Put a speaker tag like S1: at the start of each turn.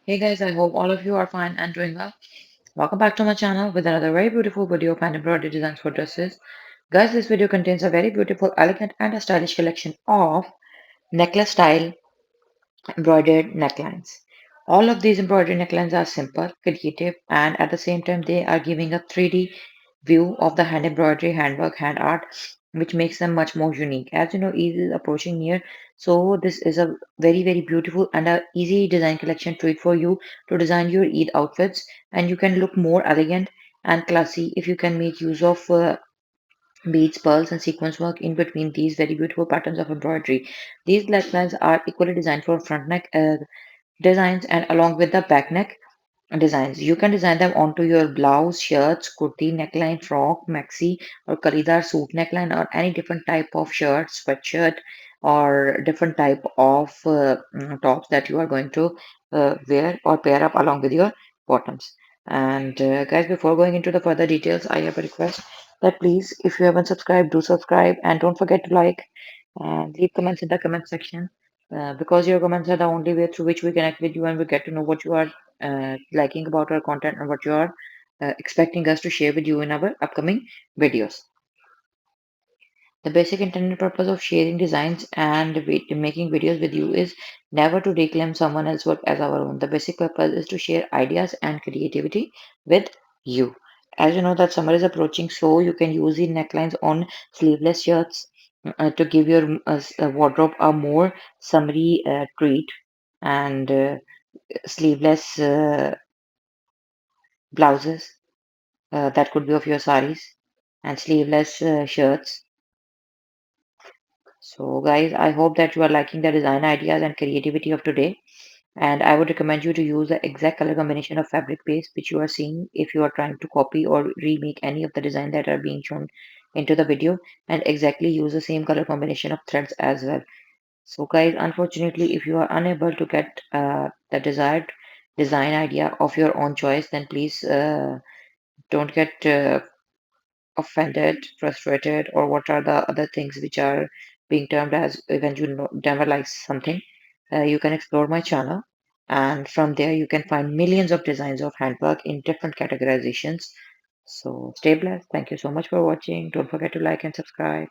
S1: Hey guys, I hope all of you are fine and doing well. Welcome back to my channel with another very beautiful video of hand embroidery designs for dresses. Guys, this video contains a very beautiful, elegant and a stylish collection of necklace style embroidered necklines. All of these embroidery necklines are simple, creative, and at the same time they are giving a 3D view of the hand embroidery, handwork, hand art, which makes them much more unique. As you know, Eid is approaching near, so this is a very beautiful and a easy design collection treat for you to design your Eid outfits, and you can look more elegant and classy if you can make use of beads, pearls, and sequence work in between these very beautiful patterns of embroidery. These necklines are equally designed for front neck designs and along with the back neck designs. You can design them onto your blouse, shirts, kurti, neckline, frock, maxi, or karidar suit neckline, or any different type of shirt, sweatshirt, or different type of tops that you are going to wear or pair up along with your bottoms. And guys, before going into the further details, I have a request that please, if you haven't subscribed, do subscribe and don't forget to like and leave comments in the comment section. Because your comments are the only way through which we connect with you and we get to know what you are liking about our content and what you are expecting us to share with you in our upcoming videos. The basic intended purpose of sharing designs and making videos with you is never to reclaim someone else's work as our own. The basic purpose is to share ideas and creativity with you. As you know that summer is approaching, so you can use the necklines on sleeveless shirts to give your wardrobe a more summery treat and sleeveless blouses that could be of your saris and sleeveless shirts. So, guys, I hope that you are liking the design ideas and creativity of today. And I would recommend you to use the exact color combination of fabric base which you are seeing if you are trying to copy or remake any of the design that are being shown into the video, and exactly use the same color combination of threads as well. So, guys, unfortunately, if you are unable to get the desired design idea of your own choice, then please don't get offended, frustrated, or what are the other things which are being termed as when you never like something. You can explore my channel, and from there you can find millions of designs of handwork in different categorizations. So stay blessed. Thank you so much for watching. Don't forget to like and subscribe.